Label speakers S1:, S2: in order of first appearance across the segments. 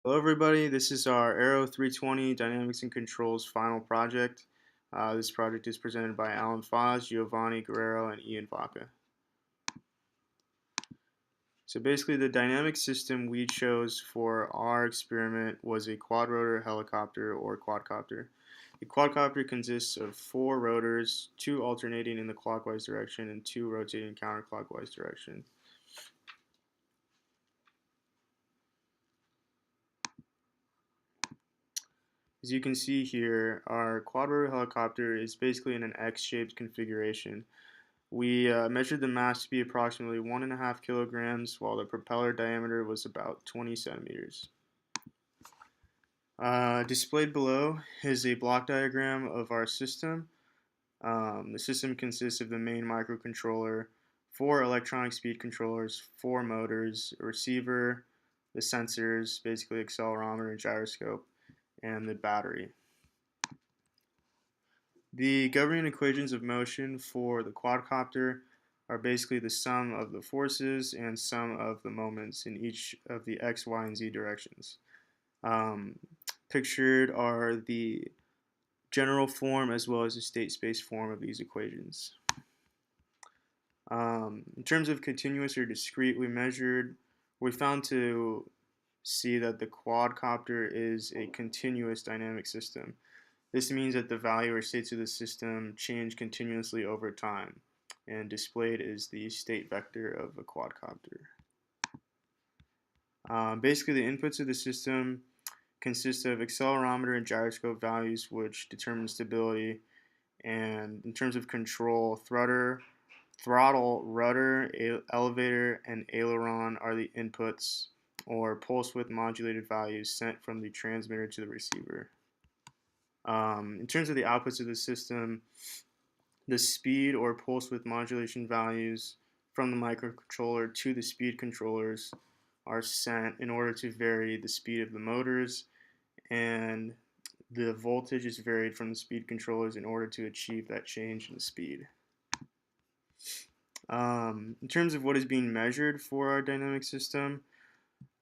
S1: Hello everybody, this is our Aero 320 Dynamics and Controls final project. This project is presented by Alan Foz, Giovanni Guerrero, and Ian Vaca. So basically the dynamic system we chose for our experiment was a quadrotor helicopter or quadcopter. A quadcopter consists of 4 rotors, 2 alternating in the clockwise direction and 2 rotating counterclockwise direction. As you can see here, our quadrotor helicopter is basically in an X-shaped configuration. We measured the mass to be approximately 1.5 kilograms, while the propeller diameter was about 20 centimeters. Displayed below is a block diagram of our system. The system consists of the main microcontroller, 4 electronic speed controllers, 4 motors, a receiver, the sensors, basically accelerometer and gyroscope, and the battery. The governing equations of motion for the quadcopter are basically the sum of the forces and sum of the moments in each of the x, y, and z directions. Pictured are the general form as well as the state space form of these equations. In terms of continuous or discrete, we found to see that the quadcopter is a continuous dynamic system. This means that the value or states of the system change continuously over time, and displayed is the state vector of a quadcopter. Basically, the inputs of the system consist of accelerometer and gyroscope values, which determine stability, and in terms of control, throttle, rudder, elevator, and aileron are the inputs, or pulse width modulated values sent from the transmitter to the receiver. In terms of the outputs of the system, the speed or pulse width modulation values from the microcontroller to the speed controllers are sent in order to vary the speed of the motors, and the voltage is varied from the speed controllers in order to achieve that change in speed. In terms of what is being measured for our dynamic system,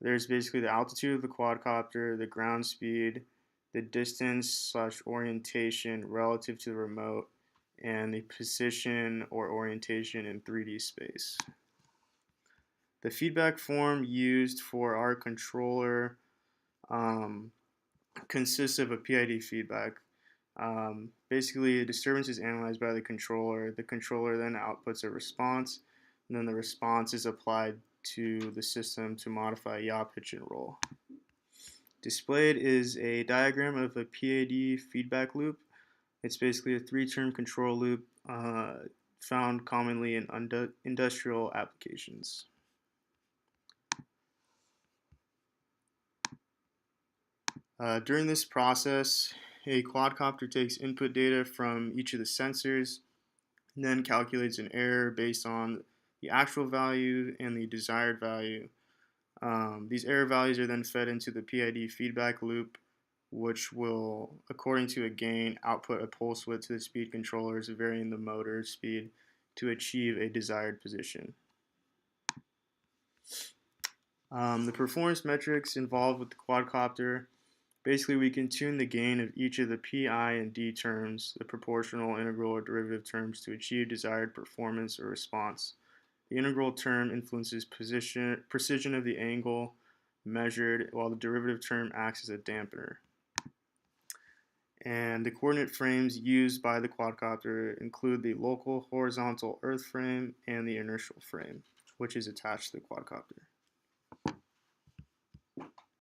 S1: there's basically the altitude of the quadcopter, the ground speed, the distance/orientation relative to the remote, and the position or orientation in 3D space. The feedback form used for our controller consists of a PID feedback. Basically, a disturbance is analyzed by the controller. The controller then outputs a response, and then the response is applied to the system to modify yaw, pitch, and roll. Displayed is a diagram of a PID feedback loop. It's basically a 3-term control loop found commonly in industrial applications. During this process, a quadcopter takes input data from each of the sensors and then calculates an error based on the actual value and the desired value. These error values are then fed into the PID feedback loop, which will, according to a gain, output a pulse width to the speed controllers, varying the motor speed to achieve a desired position. The performance metrics involved with the quadcopter, basically we can tune the gain of each of the P, I, and D terms, the proportional, integral, or derivative terms, to achieve desired performance or response. The integral term influences precision of the angle measured, while the derivative term acts as a dampener. And the coordinate frames used by the quadcopter include the local horizontal earth frame and the inertial frame, which is attached to the quadcopter.